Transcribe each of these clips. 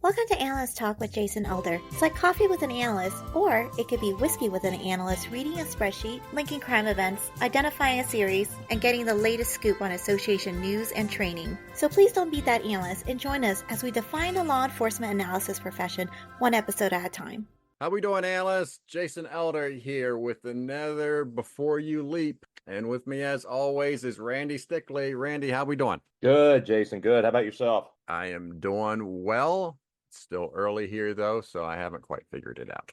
Welcome to Analyst Talk with Jason Elder. It's like coffee with an analyst, or it could be whiskey with an analyst reading a spreadsheet, linking crime events, identifying a series, and getting the latest scoop on association news and training. So please don't be that analyst and join us as we define the law enforcement analysis profession one episode at a time. How we doing, analysts? Jason Elder here with another Before You Leap. And with me, as always, is Randy Stickley. Randy, how we doing? Good, Jason. Good. How about yourself? I am doing well. It's still early here, though, so I haven't quite figured it out.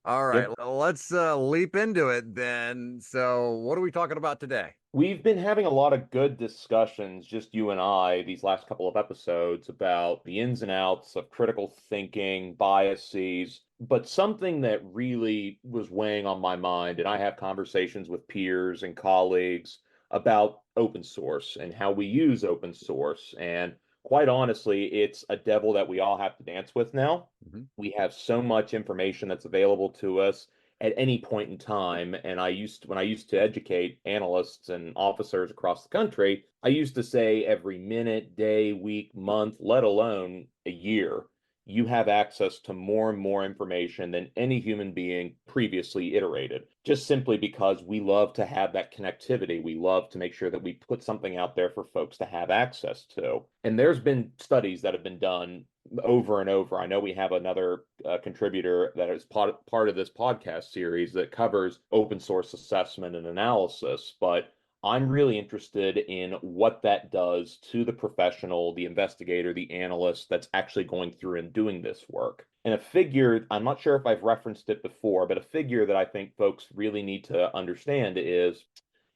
All right, let's leap into it then. So what are we talking about today? We've been having a lot of good discussions, just you and I, these last couple of episodes about the ins and outs of critical thinking, biases, but something that really was weighing on my mind, and I have conversations with peers and colleagues about open source and how we use open source. And quite honestly, it's a devil that we all have to dance with now. Mm-hmm. We have so much information that's available to us at any point in time. And when I used to educate analysts and officers across the country, I used to say every minute, day, week, month, let alone a year, you have access to more and more information than any human being previously iterated, just simply because we love to have that connectivity. We love to make sure that we put something out there for folks to have access to. And there's been studies that have been done over and over. I know we have another contributor that is part of this podcast series that covers open source assessment and analysis, but I'm really interested in what that does to the professional, the investigator, the analyst that's actually going through and doing this work. And a figure, I'm not sure if I've referenced it before, but a figure that I think folks really need to understand is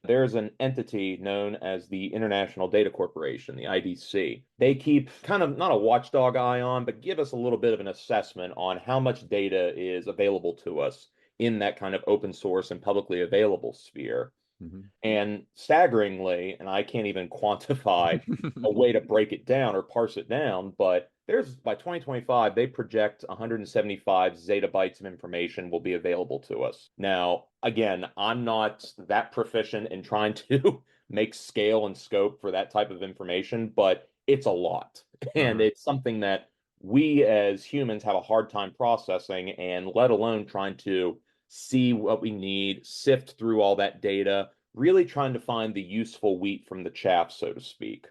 there's an entity known as the International Data Corporation, the IDC. They keep kind of not a watchdog eye on, but give us a little bit of an assessment on how much data is available to us in that kind of open source and publicly available sphere. Mm-hmm. And staggeringly, and I can't even quantify a way to break it down or parse it down, but by 2025, they project 175 zettabytes of information will be available to us. Now, again, I'm not that proficient in trying to make scale and scope for that type of information, but it's a lot. And it's something that we as humans have a hard time processing, and let alone trying to see what we need, sift through all that data, really trying to find the useful wheat from the chaff, so to speak.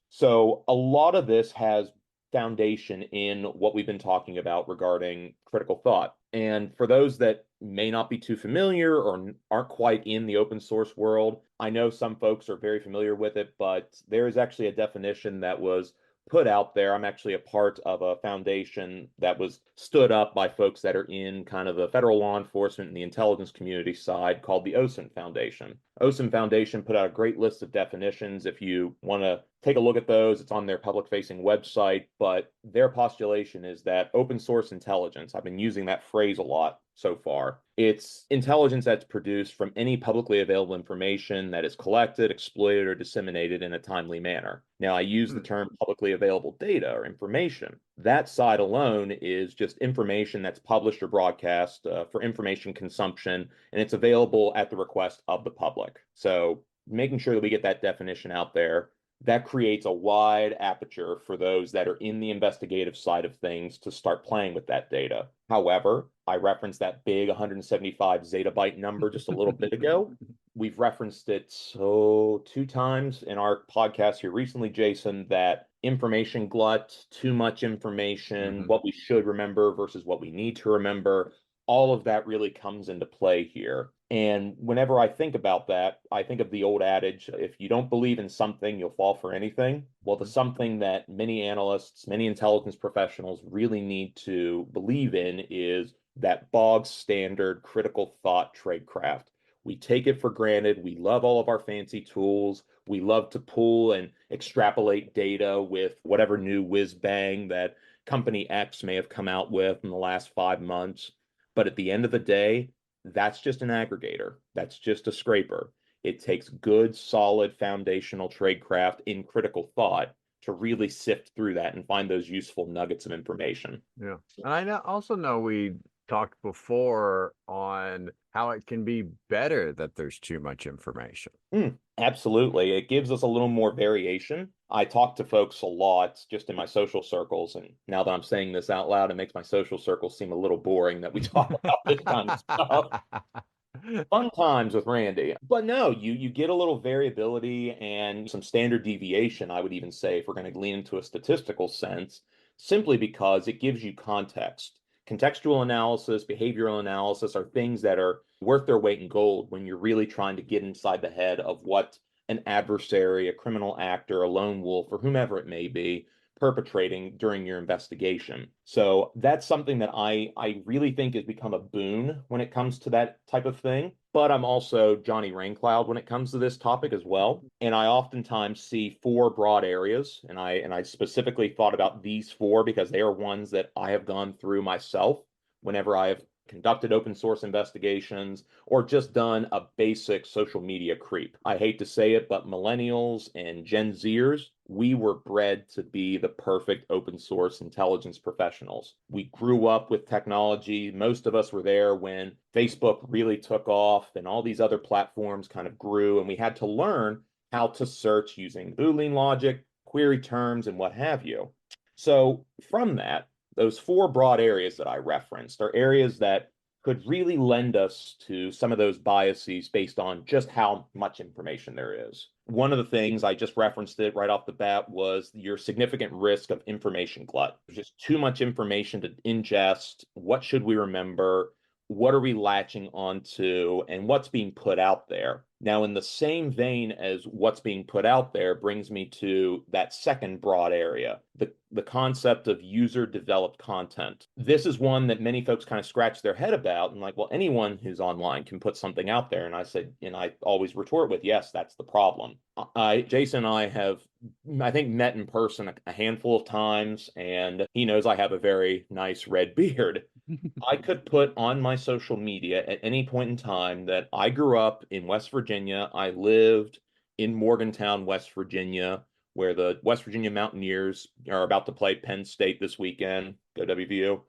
So a lot of this has foundation in what we've been talking about regarding critical thought. And for those that may not be too familiar or aren't quite in the open source world, I know some folks are very familiar with it, but there is actually a definition that was put out there. I'm actually a part of a foundation that was stood up by folks that are in kind of the federal law enforcement and the intelligence community side, called the OSINT Foundation. OSINT Foundation put out a great list of definitions. If you want to take a look at those, it's on their public-facing website, but their postulation is that open source intelligence, I've been using that phrase a lot so far, it's intelligence that's produced from any publicly available information that is collected, exploited, or disseminated in a timely manner. Now, I use the term publicly available data or information. That side alone is just information that's published or broadcast for information consumption, and it's available at the request of the public. So making sure that we get that definition out there, that creates a wide aperture for those that are in the investigative side of things to start playing with that data. However, I referenced that big 175 zettabyte number just a little bit ago. We've referenced it 2 times in our podcast here recently, Jason, that information glut, too much information, what we should remember versus what we need to remember, all of that really comes into play here. And whenever I think about that, I think of the old adage, if you don't believe in something, you'll fall for anything. Well, the something that many analysts, many intelligence professionals really need to believe in is that bog standard critical thought tradecraft. We take it for granted. We love all of our fancy tools. We love to pull and extrapolate data with whatever new whiz bang that company X may have come out with in the last 5 months. But at the end of the day, that's just an aggregator. That's just a scraper. It takes good, solid, foundational tradecraft in critical thought to really sift through that and find those useful nuggets of information. Yeah. And I also know we talked before on how it can be better that there's too much information. Absolutely. It gives us a little more variation. I talk to folks a lot just in my social circles, and now that I'm saying this out loud, it makes my social circles seem a little boring that we talk about this kind of stuff. Fun times with Randy. But no, you get a little variability and some standard deviation, I would even say, if we're going to lean into a statistical sense, simply because it gives you context. Contextual analysis, behavioral analysis are things that are worth their weight in gold when you're really trying to get inside the head of what an adversary, a criminal actor, a lone wolf, or whomever it may be, perpetrating during your investigation. So that's something that I really think has become a boon when it comes to that type of thing. But I'm also Johnny Raincloud when it comes to this topic as well. And I oftentimes see four broad areas, and I specifically thought about these four because they are ones that I have gone through myself whenever I have conducted open source investigations, or just done a basic social media creep. I hate to say it, but millennials and Gen Zers, we were bred to be the perfect open source intelligence professionals. We grew up with technology. Most of us were there when Facebook really took off and all these other platforms kind of grew, and we had to learn how to search using Boolean logic, query terms, and what have you. So from that, those four broad areas that I referenced are areas that could really lend us to some of those biases based on just how much information there is. One of the things I just referenced it right off the bat was your significant risk of information glut. There's just too much information to ingest. What should we remember? What are we latching onto? And what's being put out there? Now, in the same vein as what's being put out there brings me to that second broad area, the concept of user-developed content. This is one that many folks kind of scratch their head about and like, well, anyone who's online can put something out there. And I said, and I always retort with, yes, that's the problem. Jason and I have, I think, met in person a handful of times, and he knows I have a very nice red beard. I could put on my social media at any point in time that I grew up in West Virginia. I lived in Morgantown, West Virginia, where the West Virginia Mountaineers are about to play Penn State this weekend. Go WVU.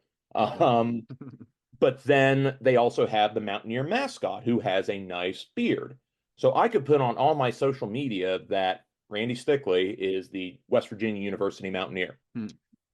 But then they also have the Mountaineer mascot who has a nice beard. So I could put on all my social media that Randy Stickley is the West Virginia University Mountaineer.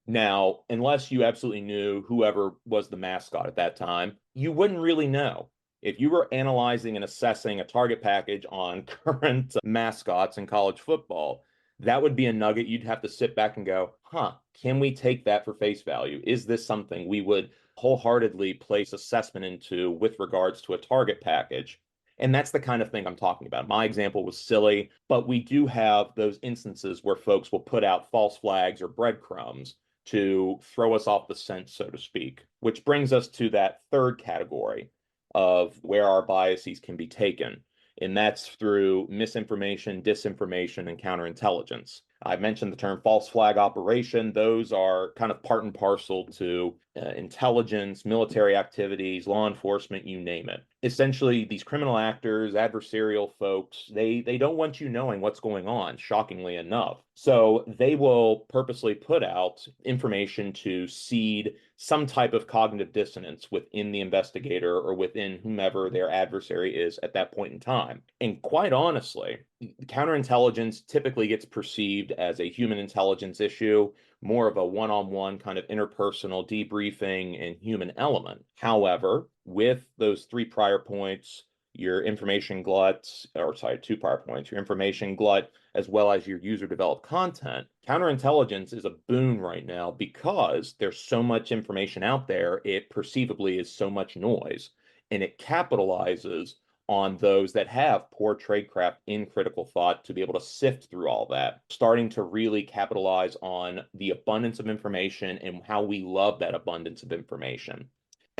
Now, unless you absolutely knew whoever was the mascot at that time, you wouldn't really know. If you were analyzing and assessing a target package on current mascots in college football, that would be a nugget you'd have to sit back and go, huh, can we take that for face value? Is this something we would wholeheartedly place assessment into with regards to a target package? And that's the kind of thing I'm talking about. My example was silly, but we do have those instances where folks will put out false flags or breadcrumbs to throw us off the scent, so to speak, which brings us to that third category of where our biases can be taken. And that's through misinformation, disinformation, and counterintelligence. I mentioned the term false flag operation. Those are kind of part and parcel to intelligence, military activities, law enforcement, you name it. Essentially, these criminal actors, adversarial folks, they don't want you knowing what's going on, shockingly enough. So they will purposely put out information to seed some type of cognitive dissonance within the investigator or within whomever their adversary is at that point in time. And quite honestly, counterintelligence typically gets perceived as a human intelligence issue, more of a one-on-one kind of interpersonal debriefing and human element. However, with those three prior points, your information glut, or sorry, two prior points, your information glut, as well as your user-developed content, counterintelligence is a boon right now because there's so much information out there, it perceivably is so much noise, and it capitalizes on those that have poor tradecraft in critical thought to be able to sift through all that, starting to really capitalize on the abundance of information and how we love that abundance of information.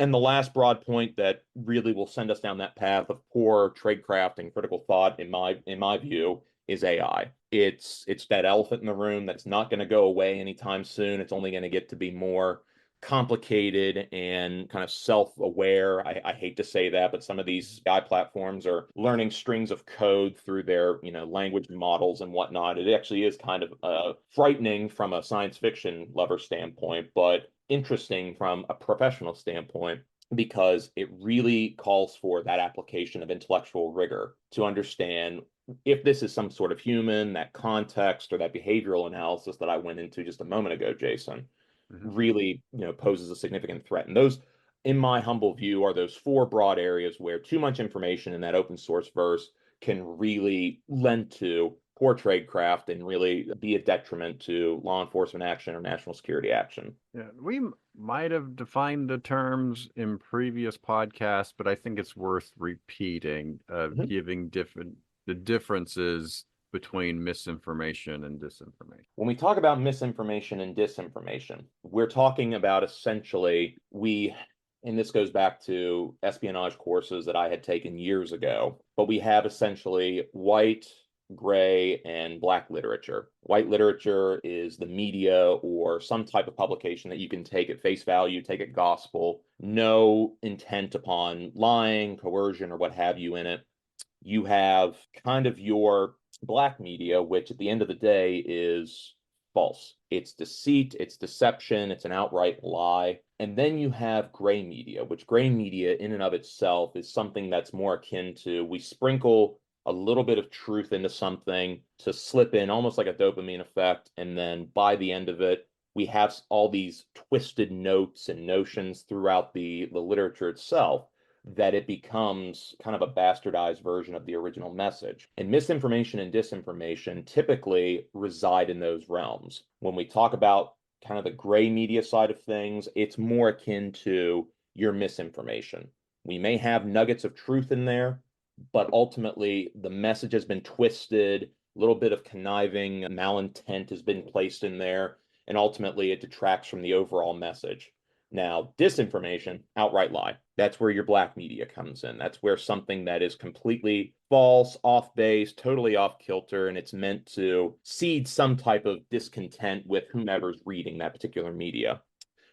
And the last broad point that really will send us down that path of poor tradecraft and critical thought, in my view, is AI. It's that elephant in the room that's not going to go away anytime soon. It's only going to get to be more complicated and kind of self-aware. I hate to say that, but some of these AI platforms are learning strings of code through their, language models and whatnot. It actually is kind of frightening from a science fiction lover standpoint, but interesting from a professional standpoint. because it really calls for that application of intellectual rigor to understand if this is some sort of human, that context or that behavioral analysis that I went into just a moment ago, Jason, Mhm. really, poses a significant threat. And those, in my humble view, are those four broad areas where too much information in that open source verse can really lend to poor tradecraft and really be a detriment to law enforcement action or national security action. Yeah, we might have defined the terms in previous podcasts, but I think it's worth repeating, Mhm. giving the differences between misinformation and disinformation. When we talk about misinformation and disinformation, we're talking about essentially and this goes back to espionage courses that I had taken years ago, but we have essentially white, gray, and black literature. White literature is the media or some type of publication that you can take at face value, take it gospel, no intent upon lying, coercion, or what have you in it. You have kind of your black media, which at the end of the day is false. It's deceit, it's deception, it's an outright lie. And then you have gray media, which gray media in and of itself is something that's more akin to we sprinkle a little bit of truth into something to slip in almost like a dopamine effect. And then by the end of it, we have all these twisted notes and notions throughout the literature itself that it becomes kind of a bastardized version of the original message. And misinformation and disinformation typically reside in those realms. When we talk about kind of the gray media side of things, it's more akin to your misinformation. We may have nuggets of truth in there, but ultimately the message has been twisted, a little bit of conniving malintent has been placed in there, and ultimately it detracts from the overall message. Now, disinformation, outright lie. That's where your black media comes in. That's where something that is completely false, off base, totally off kilter, and it's meant to seed some type of discontent with whomever's reading that particular media.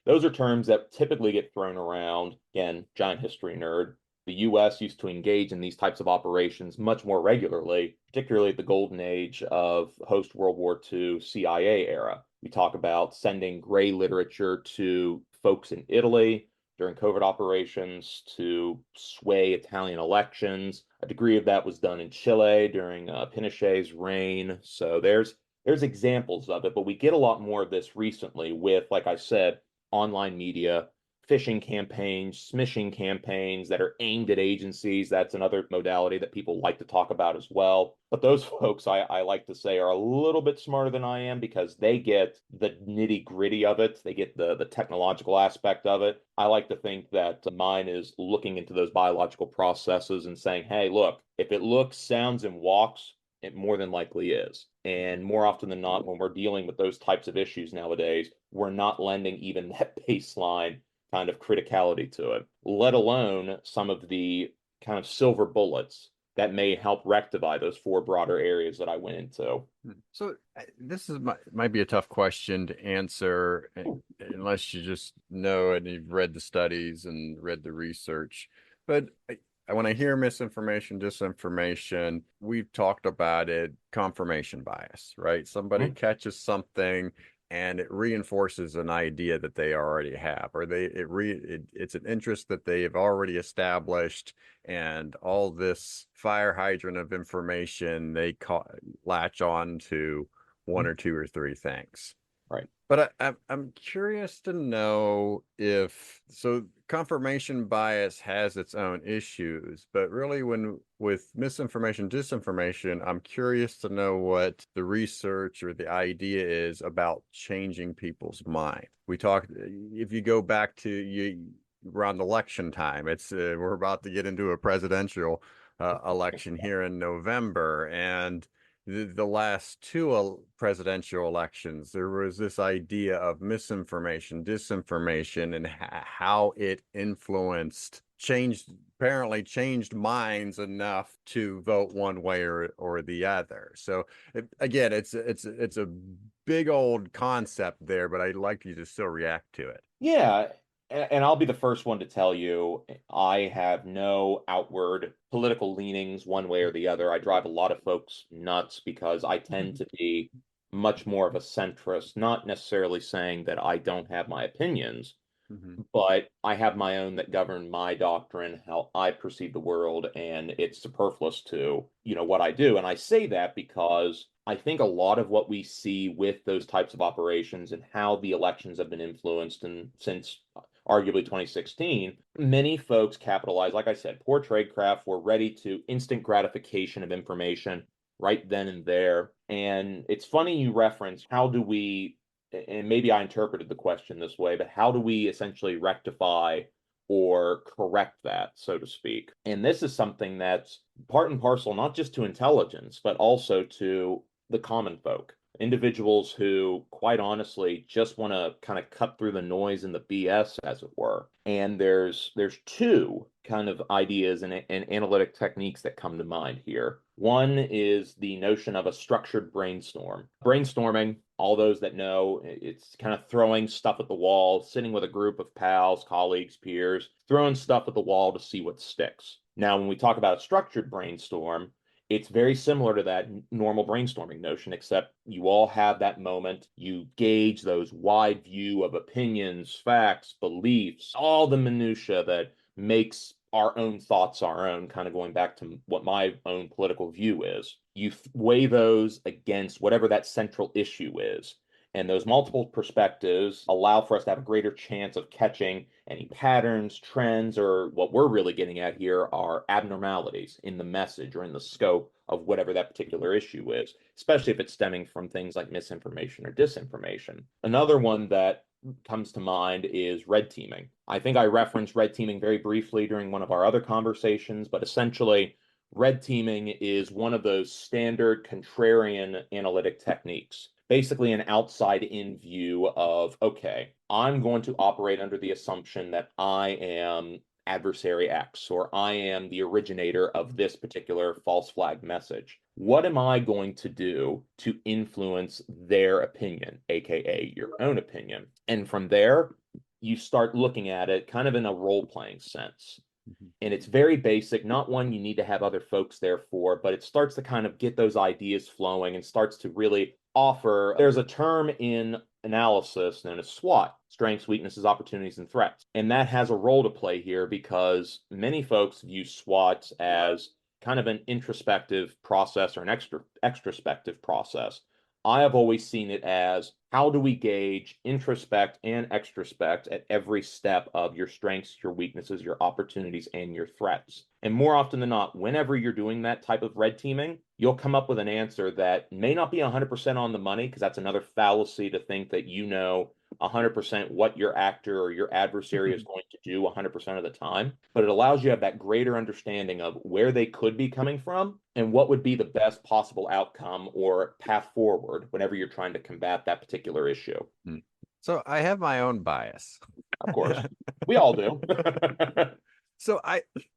Those are terms that typically get thrown around. Again, giant history nerd. The US used to engage in these types of operations much more regularly, particularly at the golden age of post World War II CIA era. We talk about sending gray literature to folks in Italy during COVID operations to sway Italian elections. A degree of that was done in Chile during Pinochet's reign. So there's examples of it, but we get a lot more of this recently with, like I said, online media, phishing campaigns, smishing campaigns that are aimed at agencies. That's another modality that people like to talk about as well. But those folks, I like to say, are a little bit smarter than I am because they get the nitty gritty of it. They get the technological aspect of it. I like to think that mine is looking into those biological processes and saying, hey, look, if it looks, sounds, and walks, it more than likely is. And more often than not, when we're dealing with those types of issues nowadays, we're not lending even that baseline kind of criticality to it, let alone some of the kind of silver bullets that may help rectify those four broader areas that I went into. So this might be a tough question to answer unless you just know and you've read the studies and read the research. But when I hear misinformation, disinformation, we've talked about it, confirmation bias, right? Somebody catches something and it reinforces an idea that they already have, or it's an interest that they have already established, and all this fire hydrant of information latch on to one or two or three things. Right. But I'm curious to know if confirmation bias has its own issues, but really with misinformation, disinformation, I'm curious to know what the research or the idea is about changing people's mind. If you go back to around election time, we're about to get into a presidential election here in November, and the last two presidential elections, there was this idea of misinformation, disinformation, and how it apparently changed minds enough to vote one way or the other. So again, it's a big old concept there, but I'd like you to still react to it. Yeah, and I'll be the first one to tell you I have no outward political leanings one way or the other. I drive a lot of folks nuts because I tend to be much more of a centrist, not necessarily saying that I don't have my opinions, Mhm. but I have my own that govern my doctrine, how I perceive the world, and it's superfluous to, what I do. And I say that because I think a lot of what we see with those types of operations and how the elections have been influenced and since arguably 2016, many folks capitalize, like I said, poor tradecraft were ready to instant gratification of information right then and there. And it's funny you reference how do we, and maybe I interpreted the question this way, but how do we essentially rectify or correct that, so to speak? And this is something that's part and parcel, not just to intelligence, but also to the common folk, individuals who, quite honestly, just want to kind of cut through the noise and the BS, as it were. And there's two kind of ideas and analytic techniques that come to mind here. One is the notion of a structured brainstorm. Brainstorming, all those that know, it's kind of throwing stuff at the wall, sitting with a group of pals, colleagues, peers, throwing stuff at the wall to see what sticks. Now, when we talk about a structured brainstorm, it's very similar to that normal brainstorming notion, except you all have that moment. You gauge those wide view of opinions, facts, beliefs, all the minutia that makes our own thoughts our own, kind of going back to what my own political view is. You weigh those against whatever that central issue is. And those multiple perspectives allow for us to have a greater chance of catching any patterns, trends, or what we're really getting at here are abnormalities in the message or in the scope of whatever that particular issue is, especially if it's stemming from things like misinformation or disinformation. Another one that comes to mind is red teaming. I think I referenced red teaming very briefly during one of our other conversations, but essentially, red teaming is one of those standard contrarian analytic techniques. Basically, an outside in view of, okay, I'm going to operate under the assumption that I am adversary X or I am the originator of this particular false flag message. What am I going to do to influence their opinion, aka your own opinion? And from there, you start looking at it kind of in a role playing sense. Mhm. And it's very basic, not one you need to have other folks there for, but it starts to kind of get those ideas flowing and starts to really offer. There's a term in analysis known as SWOT, strengths, weaknesses, opportunities, and threats. And that has a role to play here because many folks view SWOT as kind of an introspective process or an extrospective process. I have always seen it as how do we gauge, introspect, and extrospect at every step of your strengths, your weaknesses, your opportunities, and your threats. And more often than not, whenever you're doing that type of red teaming, you'll come up with an answer that may not be 100% on the money, because that's another fallacy to think that 100% what your actor or your adversary is going to do 100% of the time, but it allows you to have that greater understanding of where they could be coming from and what would be the best possible outcome or path forward whenever you're trying to combat that particular issue. So I have my own bias. Of course, we all do. So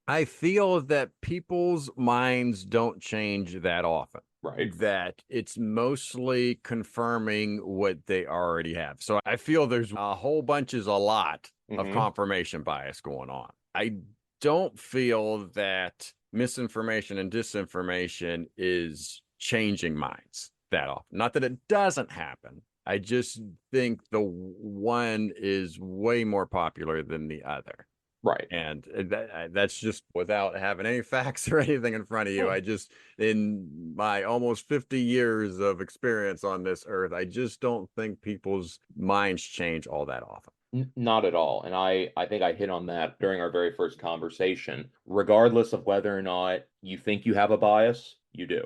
I feel that people's minds don't change that often. Right. That it's mostly confirming what they already have. So I feel there's a whole bunch is a lot of confirmation bias going on. I don't feel that misinformation and disinformation is changing minds that often. Not that it doesn't happen. I just think the one is way more popular than the other. Right. And that's just without having any facts or anything in front of you. I just, in my almost 50 years of experience on this earth, I just don't think people's minds change all that often. Not at all. And I think I hit on that during our very first conversation. Regardless of whether or not you think you have a bias, you do.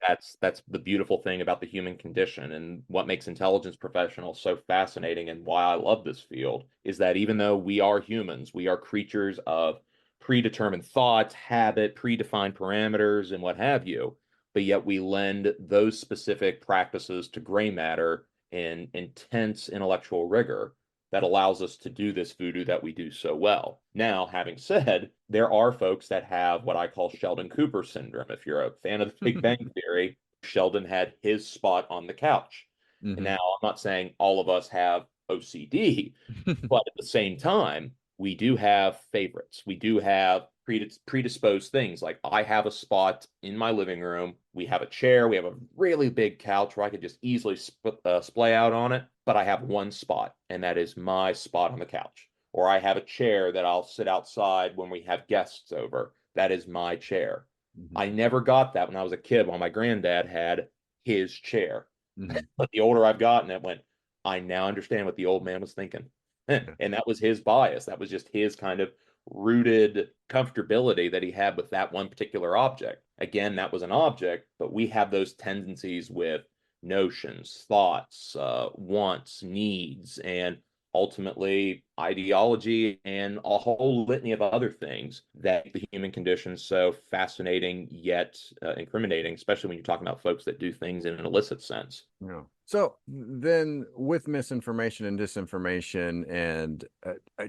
That's the beautiful thing about the human condition, and what makes intelligence professionals so fascinating and why I love this field is that even though we are humans, we are creatures of predetermined thoughts, habit, predefined parameters, and what have you, but yet we lend those specific practices to gray matter and intense intellectual rigor that allows us to do this voodoo that we do so well. Now, having said, there are folks that have what I call Sheldon Cooper syndrome. If you're a fan of the Big Bang Theory, Sheldon had his spot on the couch. And now, I'm not saying all of us have OCD, but at the same time, we do have favorites. We do have predisposed things. Like I have a spot in my living room. We have a chair. We have a really big couch where I could just easily splay out on it. But I have one spot, and that is my spot on the couch. Or I have a chair that I'll sit outside when we have guests over. That is my chair. Mhm. I never got that when I was a kid while my granddad had his chair. Mhm. But the older I've gotten, it went, I now understand what the old man was thinking. And that was his bias. That was just his kind of rooted comfortability that he had with that one particular object. Again, that was an object, but we have those tendencies with notions, thoughts, wants, needs, and ultimately ideology and a whole litany of other things that the human condition is so fascinating yet incriminating, especially when you're talking about folks that do things in an illicit sense. Yeah. So then with misinformation and disinformation and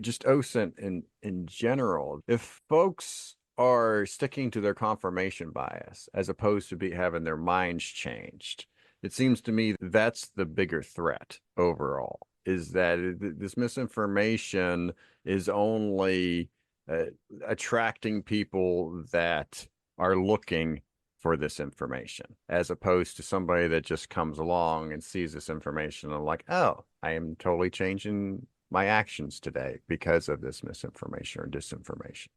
just OSINT in general, if folks are sticking to their confirmation bias as opposed to having their minds changed, it seems to me that's the bigger threat overall, is that this misinformation is only attracting people that are looking for this information, as opposed to somebody that just comes along and sees this information and like, oh, I am totally changing my actions today because of this misinformation or disinformation.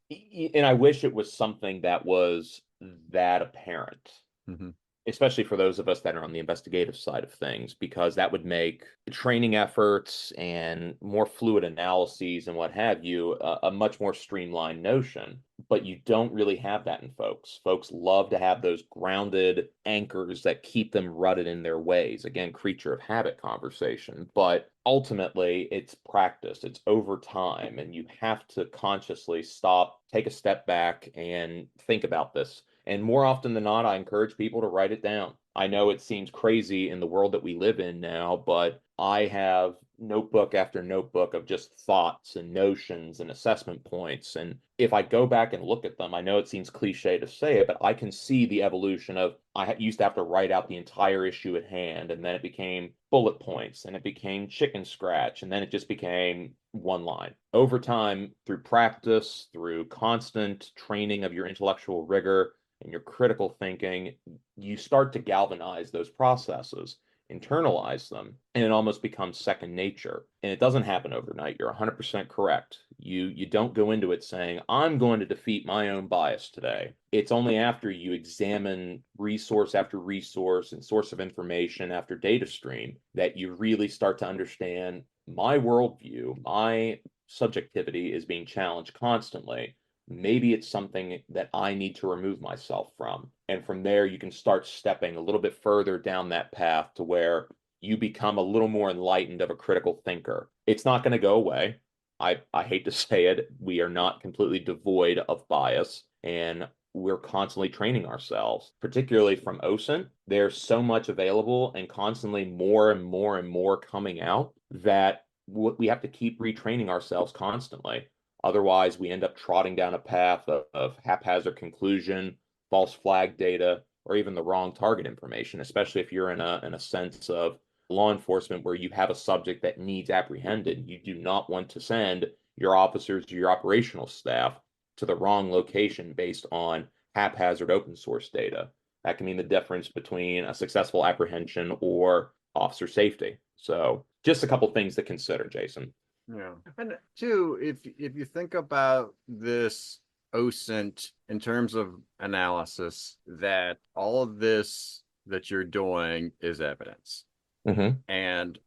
And I wish it was something that was that apparent. Mm-hmm. Especially for those of us that are on the investigative side of things, because that would make training efforts and more fluid analyses and what have you a much more streamlined notion. But you don't really have that in folks. Folks love to have those grounded anchors that keep them rooted in their ways. Again, creature of habit conversation. But ultimately, it's practice, it's over time, and you have to consciously stop, take a step back, and think about this. And more often than not, I encourage people to write it down. I know it seems crazy in the world that we live in now, but I have notebook after notebook of just thoughts and notions and assessment points. And if I go back and look at them, I know it seems cliche to say it, but I can see the evolution of I used to have to write out the entire issue at hand, and then it became bullet points, and it became chicken scratch, and then it just became one line. Over time, through practice, through constant training of your intellectual rigor, and your critical thinking, you start to galvanize those processes, internalize them, and it almost becomes second nature. And it doesn't happen overnight. You're 100% correct. You don't go into it saying, I'm going to defeat my own bias today. It's only after you examine resource after resource and source of information after data stream that you really start to understand my worldview, my subjectivity is being challenged constantly. Maybe it's something that I need to remove myself from. And from there, you can start stepping a little bit further down that path to where you become a little more enlightened of a critical thinker. It's not going to go away. I hate to say it. We are not completely devoid of bias, and we're constantly training ourselves, particularly from OSINT. There's so much available and constantly more and more and more coming out that we have to keep retraining ourselves constantly. Otherwise, we end up trotting down a path of haphazard conclusion, false flag data, or even the wrong target information, especially if you're in a sense of law enforcement where you have a subject that needs apprehended. You do not want to send your officers or your operational staff to the wrong location based on haphazard open source data. That can mean the difference between a successful apprehension or officer safety. So just a couple things to consider, Jason. Yeah. And two, if you think about this OSINT in terms of analysis, that all of this that you're doing is evidence. Mm-hmm. And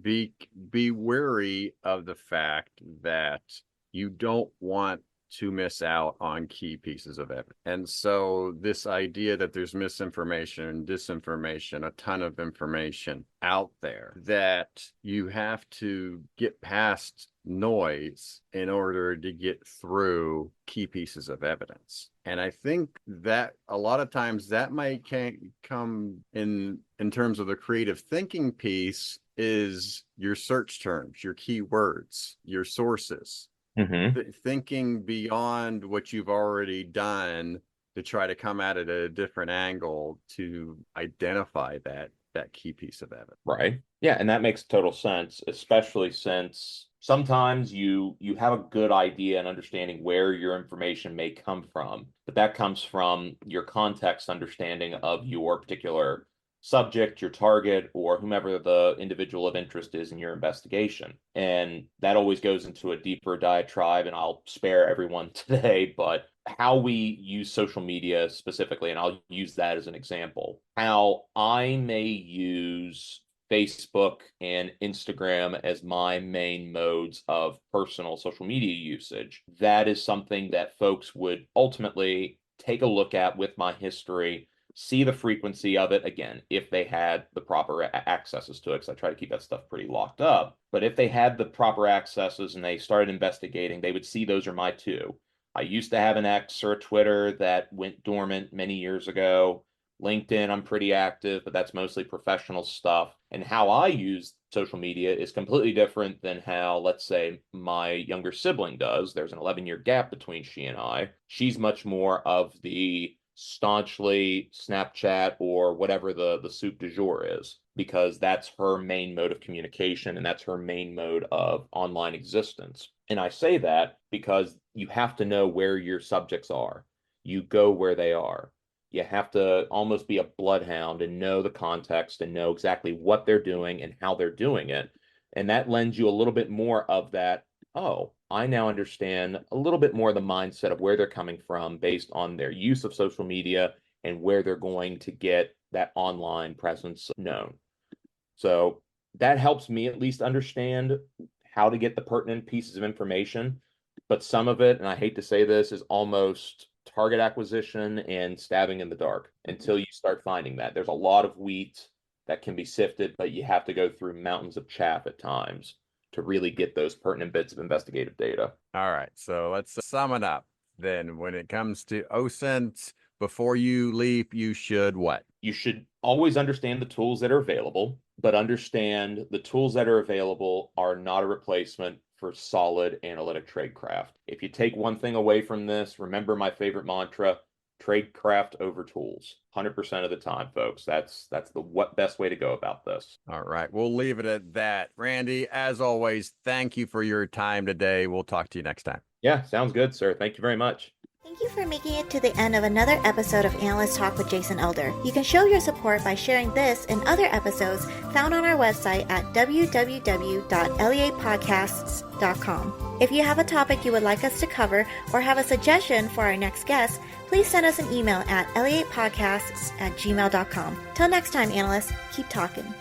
be wary of the fact that you don't want to miss out on key pieces of evidence. And so this idea that there's misinformation, disinformation, a ton of information out there, that you have to get past noise in order to get through key pieces of evidence. And I think that a lot of times that might come in terms of the creative thinking piece is your search terms, your keywords, your sources. Mm-hmm. Thinking beyond what you've already done to try to come at it at a different angle to identify that key piece of evidence. Right. Yeah, and that makes total sense, especially since Sometimes you have a good idea and understanding where your information may come from, but that comes from your context understanding of your particular subject, your target, or whomever the individual of interest is in your investigation. And that always goes into a deeper diatribe, and I'll spare everyone today, but how we use social media specifically, and I'll use that as an example, how I may use Facebook and Instagram as my main modes of personal social media usage. That is something that folks would ultimately take a look at with my history, see the frequency of it again, if they had the proper accesses to it, because I try to keep that stuff pretty locked up. But if they had the proper accesses and they started investigating, they would see those are my two. I used to have an X or a Twitter that went dormant many years ago. LinkedIn, I'm pretty active, but that's mostly professional stuff. And how I use social media is completely different than how, let's say, my younger sibling does. There's an 11-year gap between she and I. She's much more of the staunchly Snapchat or whatever the soup du jour is, because that's her main mode of communication and that's her main mode of online existence. And I say that because you have to know where your subjects are. You go where they are. You have to almost be a bloodhound and know the context and know exactly what they're doing and how they're doing it. And that lends you a little bit more of that, oh, I now understand a little bit more of the mindset of where they're coming from based on their use of social media and where they're going to get that online presence known. So that helps me at least understand how to get the pertinent pieces of information. But some of it, and I hate to say this, is almost target acquisition and stabbing in the dark until you start finding that. There's a lot of wheat that can be sifted, but you have to go through mountains of chaff at times to really get those pertinent bits of investigative data. All right, so let's sum it up. Then when it comes to OSINT, before you leap, you should what? You should always understand the tools that are available, but understand the tools that are available are not a replacement for solid analytic tradecraft. If you take one thing away from this, remember my favorite mantra, tradecraft over tools. 100% of the time, folks. That's the best way to go about this. All right, we'll leave it at that. Randy, as always, thank you for your time today. We'll talk to you next time. Yeah, sounds good, sir. Thank you very much. Thank you for making it to the end of another episode of Analyst Talk with Jason Elder. You can show your support by sharing this and other episodes found on our website at www.leapodcasts.com. If you have a topic you would like us to cover or have a suggestion for our next guest, please send us an email at leapodcasts@gmail.com. Till next time, analysts, keep talking.